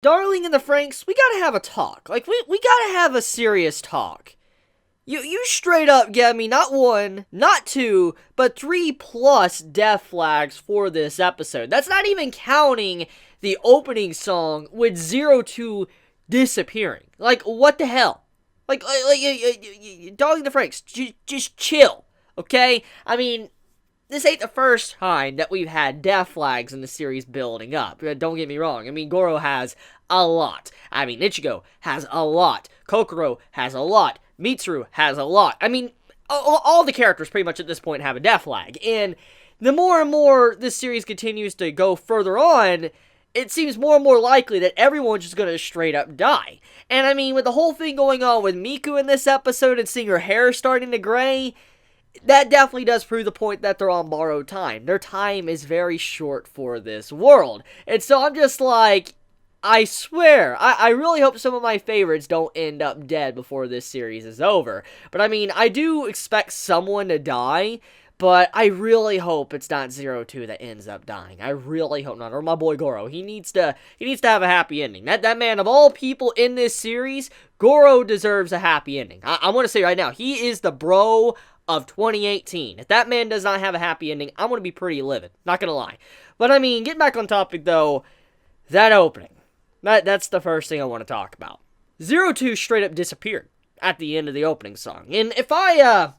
Darling and the Franks, we gotta have a talk. Like, we gotta have a serious talk. You straight up gave me not one, not two, but 3+ death flags for this episode. That's not even counting the opening song with Zero Two disappearing. Like, what the hell? Darling and the Franks, just chill, okay? I mean, this ain't the first time that we've had death flags in the series building up. Don't get me wrong. I mean, Goro has a lot. I mean, Ichigo has a lot. Kokoro has a lot. Mitsuru has a lot. I mean, all the characters pretty much at this point have a death flag. And the more and more this series continues to go further on, it seems more and more likely that everyone's just gonna straight up die. And I mean, with the whole thing going on with Miku in this episode and seeing her hair starting to gray, that definitely does prove the point that they're on borrowed time. Their time is very short for this world. And so I'm just like, I swear, I really hope some of my favorites don't end up dead before this series is over. But I mean, I do expect someone to die, but I really hope it's not Zero Two that ends up dying. I really hope not. Or my boy Goro. He needs to have a happy ending. That man, of all people in this series, Goro deserves a happy ending. I want to say right now, he is the bro of 2018. If that man does not have a happy ending, I'm going to be pretty livid. Not going to lie. But I mean, getting back on topic though, that opening. That's the first thing I want to talk about. Zero Two straight up disappeared at the end of the opening song. And if I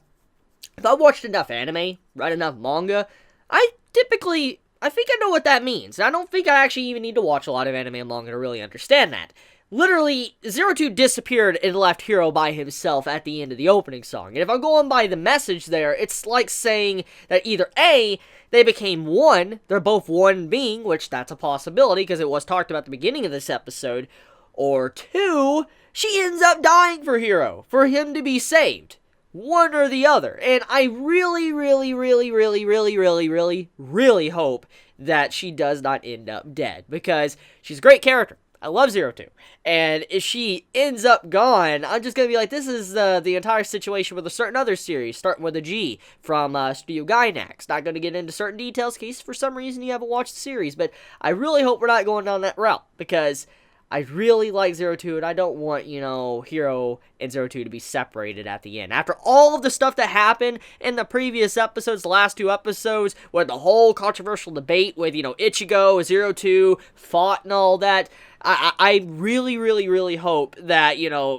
watched enough anime, read enough manga, I think I know what that means. I don't think I actually even need to watch a lot of anime and manga to really understand that. Literally, Zero Two disappeared and left Hiro by himself at the end of the opening song. And if I'm going by the message there, it's like saying that either A, they became one, they're both one being, which that's a possibility because it was talked about at the beginning of this episode, or two, she ends up dying for Hiro, for him to be saved. One or the other. And I really hope that she does not end up dead, because she's a great character. I love Zero Two. And if she ends up gone, I'm just going to be like, this is the entire situation with a certain other series, starting with a G from Studio Gainax. Not going to get into certain details in case for some reason you haven't watched the series, but I really hope we're not going down that route, because I really like Zero Two, and I don't want, Hiro and Zero Two to be separated at the end. After all of the stuff that happened in the previous episodes, the last two episodes, with the whole controversial debate with, Ichigo, Zero Two, fought and all that, I really hope that,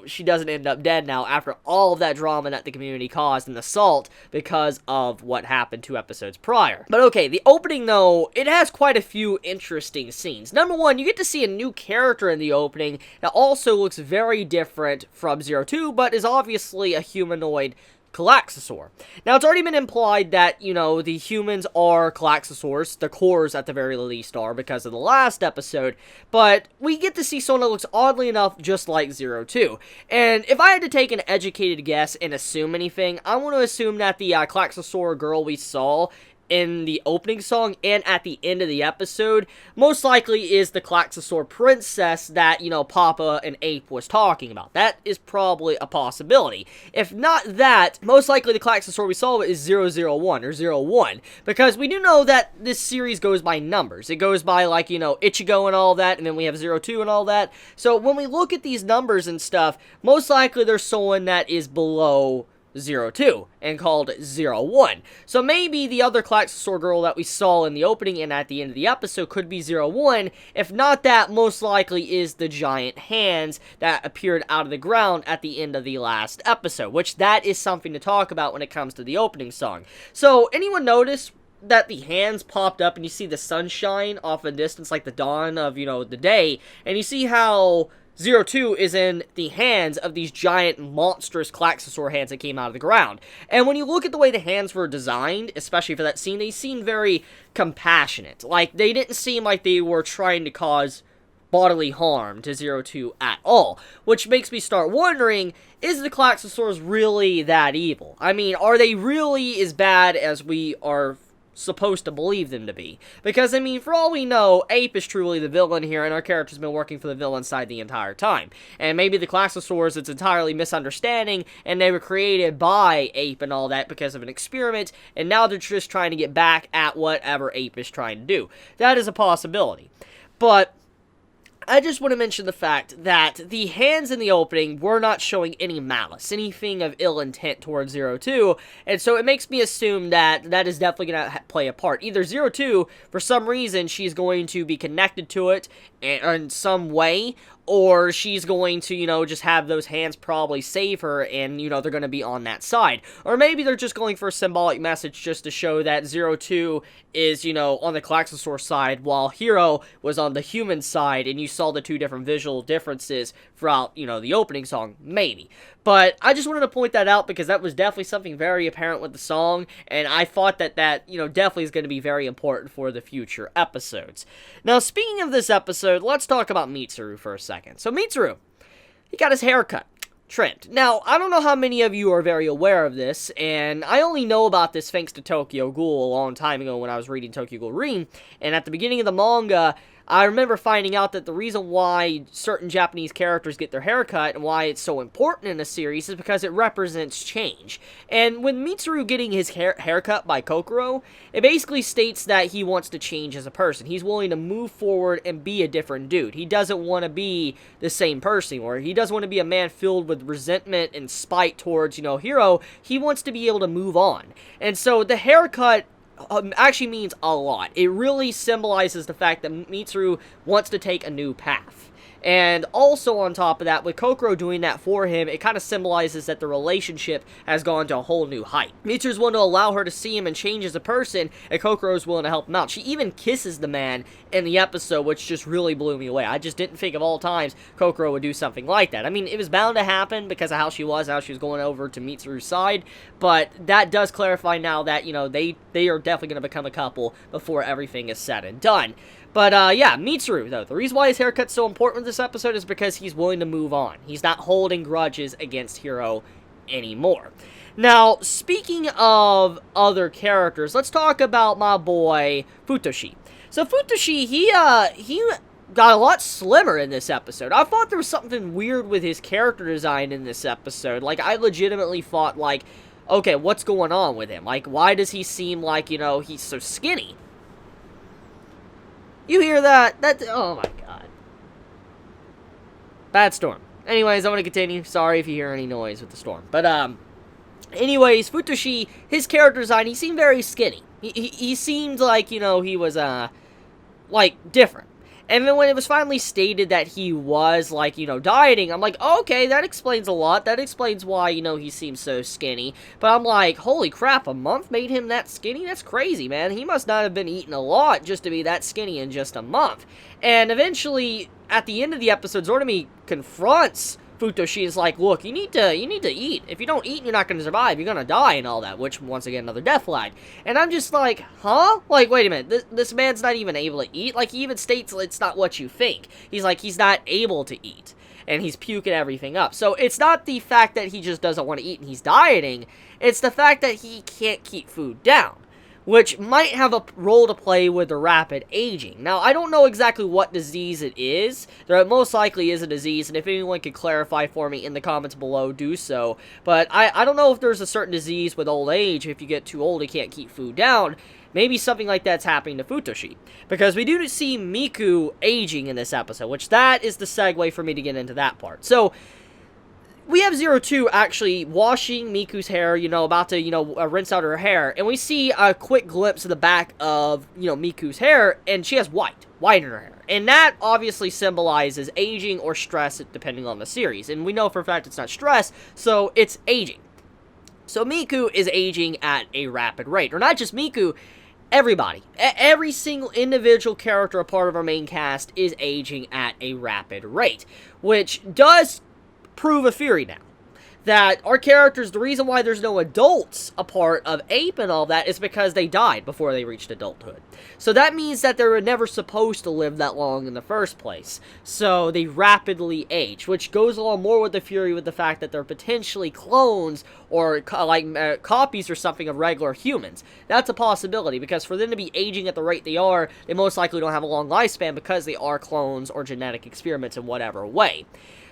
she doesn't end up dead now after all of that drama that the community caused and the assault because of what happened 2 episodes prior. But okay, the opening, though, it has quite a few interesting scenes. Number one, you get to see a new character in the opening that also looks very different from Zero Two, but is obviously a humanoid Galaxosaur. Now, it's already been implied that, the humans are Galaxosaurs, the cores at the very least are, because of the last episode, but we get to see someone that looks oddly enough just like Zero Two. And if I had to take an educated guess and assume anything, I want to assume that the Galaxosaur girl we saw in the opening song and at the end of the episode most likely is the Galaxosaur princess that, Papa and Ape was talking about. That is probably a possibility. If not that, most likely the Galaxosaur we saw is 001 or 01, because we do know that this series goes by numbers. It goes by, like, Ichigo and all that, and then we have 02 and all that. So when we look at these numbers and stuff, most likely there's someone that is below 02 and called 01. So maybe the other Galaxosaur girl that we saw in the opening and at the end of the episode could be 01. If not that, most likely is the giant hands that appeared out of the ground at the end of the last episode, which that is something to talk about when it comes to the opening song. So anyone notice that the hands popped up and you see the sunshine off in the distance, like the dawn of, the day, and you see how 02 is in the hands of these giant, monstrous Galaxosaur hands that came out of the ground. And when you look at the way the hands were designed, especially for that scene, they seem very compassionate. Like, they didn't seem like they were trying to cause bodily harm to 02 at all. Which makes me start wondering, is the Galaxosaurs really that evil? I mean, are they really as bad as we are supposed to believe them to be. Because, I mean, for all we know, Ape is truly the villain here, and our character's been working for the villain side the entire time. And maybe the Claxosaurs, it's entirely misunderstanding, and they were created by Ape and all that because of an experiment, and now they're just trying to get back at whatever Ape is trying to do. That is a possibility. But I just want to mention the fact that the hands in the opening were not showing any malice, anything of ill intent towards Zero Two, and so it makes me assume that that is definitely going to play a part. Either Zero Two, for some reason, she's going to be connected to it in some way, or she's going to, you know, just have those hands probably save her, and, you know, they're going to be on that side. Or maybe they're just going for a symbolic message just to show that Zero Two is, you know, on the Claxosaur side, while Hero was on the human side, and you saw the two different visual differences throughout, you know, the opening song, maybe. But I just wanted to point that out because that was definitely something very apparent with the song, and I thought that, you know, definitely is going to be very important for the future episodes. Now, speaking of this episode, let's talk about Mitsuru for a second. So, Mitsuru, he got his hair cut, trimmed. Now, I don't know how many of you are very aware of this, and I only know about this thanks to Tokyo Ghoul a long time ago when I was reading Tokyo Ghoul Ring, and at the beginning of the manga, I remember finding out that the reason why certain Japanese characters get their hair cut and why it's so important in a series is because it represents change. And with Mitsuru getting his haircut by Kokoro, it basically states that he wants to change as a person. He's willing to move forward and be a different dude. He doesn't want to be the same person, or he doesn't want to be a man filled with resentment and spite towards, you know, Hero. He wants to be able to move on. And so the haircut actually means a lot. It really symbolizes the fact that Mitsuru wants to take a new path. And also on top of that, with Kokoro doing that for him, it kind of symbolizes that the relationship has gone to a whole new height. Mitsuru's willing to allow her to see him and change as a person, and Kokoro's willing to help him out. She even kisses the man in the episode, which just really blew me away. I just didn't think of all times Kokoro would do something like that. I mean, it was bound to happen because of how she was going over to Mitsuru's side, but that does clarify now that, you know, they are definitely going to become a couple before everything is said and done. But, yeah, Mitsuru, though, the reason why his haircut's so important in this episode is because he's willing to move on. He's not holding grudges against Hero anymore. Now, speaking of other characters, let's talk about my boy, Futoshi. So, Futoshi, he got a lot slimmer in this episode. I thought there was something weird with his character design in this episode. Like, I legitimately thought, like, okay, what's going on with him? Like, why does he seem like, you know, he's so skinny? You hear that? Oh my god. Bad storm. Anyways, I'm gonna continue. Sorry if you hear any noise with the storm. But, anyways, Futoshi, his character design, he seemed very skinny. He seemed like, you know, he was, like, different. And then when it was finally stated that he was, like, you know, dieting, I'm like, okay, that explains a lot. That explains why, you know, he seems so skinny. But I'm like, holy crap, a month made him that skinny? That's crazy, man. He must not have been eating a lot just to be that skinny in just a month. And eventually, at the end of the episode, Zordomi confronts Futoshi. Is like, look, you need to eat. If you don't eat, you're not going to survive. You're going to die and all that, which, once again, another death flag. And I'm just like, huh? Like, wait a minute, this man's not even able to eat? Like, he even states it's not what you think. He's like, he's not able to eat. And he's puking everything up. So, it's not the fact that he just doesn't want to eat and he's dieting. It's the fact that he can't keep food down, which might have a role to play with the rapid aging. Now, I don't know exactly what disease it is. There most likely is a disease, and if anyone could clarify for me in the comments below, do so. But I don't know if there's a certain disease with old age. If you get too old, you can't keep food down. Maybe something like that's happening to Futoshi. Because we do see Miku aging in this episode, which that is the segue for me to get into that part. So, we have Zero Two actually washing Miku's hair, you know, about to, you know, rinse out her hair. And we see a quick glimpse of the back of, you know, Miku's hair, and she has white in her hair. And that obviously symbolizes aging or stress, depending on the series. And we know for a fact it's not stress, so it's aging. So Miku is aging at a rapid rate. Or not just Miku, everybody. Every single individual character, a part of our main cast, is aging at a rapid rate. Which does prove a theory now. that our characters, the reason why there's no adults a part of Ape and all that is because they died before they reached adulthood. So that means that they were never supposed to live that long in the first place. So they rapidly age, which goes along more with the theory with the fact that they're potentially clones or copies or something of regular humans. That's a possibility, because for them to be aging at the rate they are, they most likely don't have a long lifespan because they are clones or genetic experiments in whatever way.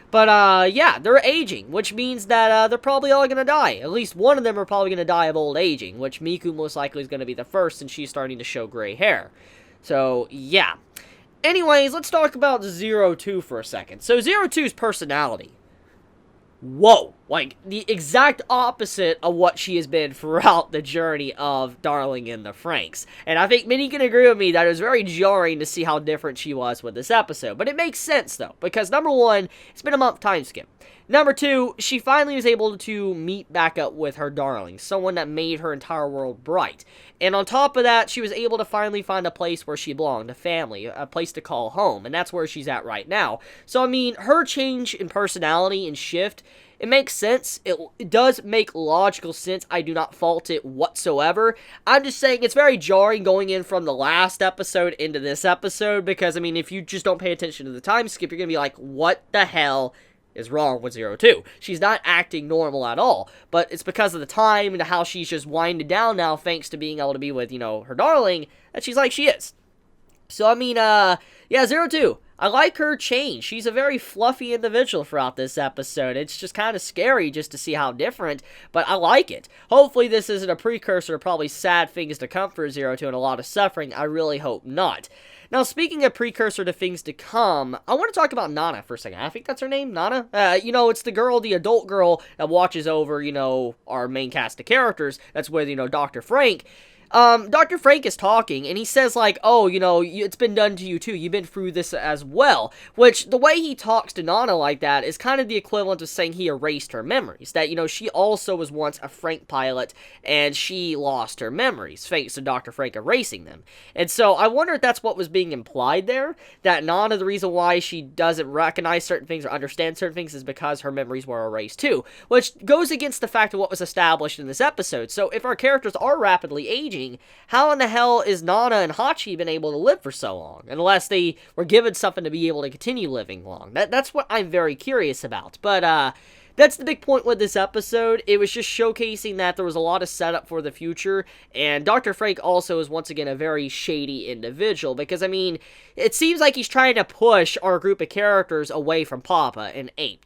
But, yeah, they're aging, which means that, they're probably all gonna die. At least one of them are probably gonna die of old aging, which Miku most likely is gonna be the first, since she's starting to show gray hair. So, yeah. Anyways, let's talk about Zero Two for a second. So, Zero Two's personality. Whoa, like, the exact opposite of what she has been throughout the journey of Darling in the FranXX. And I think many can agree with me that it was very jarring to see how different she was with this episode. But it makes sense, though, because number one, it's been a month time skip. Number two, she finally was able to meet back up with her darling, someone that made her entire world bright. And on top of that, she was able to finally find a place where she belonged, a family, a place to call home, and that's where she's at right now. So, I mean, her change in personality and shift, it makes sense. It does make logical sense. I do not fault it whatsoever. I'm just saying it's very jarring going in from the last episode into this episode, because, I mean, if you just don't pay attention to the time skip, you're going to be like, what the hell is wrong with Zero Two? She's not acting normal at all, but it's because of the time and how she's just winded down now, thanks to being able to be with, her darling, that she's like she is. So, I mean, yeah, Zero Two, I like her change. She's a very fluffy individual throughout this episode. It's just kind of scary just to see how different, but I like it. Hopefully this isn't a precursor to probably sad things to come for Zero Two and a lot of suffering. I really hope not. Now, speaking of precursor to things to come, I want to talk about Nana for a second. I think that's her name, Nana. It's the girl, the adult girl that watches over, our main cast of characters. That's with, Dr. Frank. Dr. Frank is talking, and he says, like, oh, it's been done to you too, you've been through this as well, which, the way he talks to Nana like that is kind of the equivalent of saying he erased her memories, that, she also was once a Frank pilot, and she lost her memories, thanks to Dr. Frank erasing them, and so I wonder if that's what was being implied there, that Nana, the reason why she doesn't recognize certain things or understand certain things is because her memories were erased too, which goes against the fact of what was established in this episode. So if our characters are rapidly aging, how in the hell is Nana and Hachi been able to live for so long? Unless they were given something to be able to continue living long. That's what I'm very curious about. But, that's the big point with this episode. It was just showcasing that there was a lot of setup for the future, and Dr. Frank also is once again a very shady individual, because, I mean, it seems like he's trying to push our group of characters away from Papa and Ape.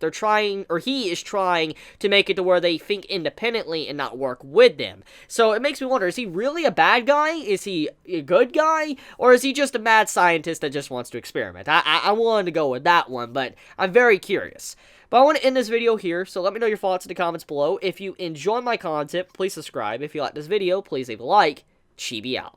He is trying to make it to where they think independently and not work with them. So it makes me wonder, is he really a bad guy? Is he a good guy? Or is he just a mad scientist that just wants to experiment? I wanted to go with that one, but I'm very curious. But I want to end this video here, so let me know your thoughts in the comments below. If you enjoy my content, please subscribe. If you like this video, please leave a like. Chibi out.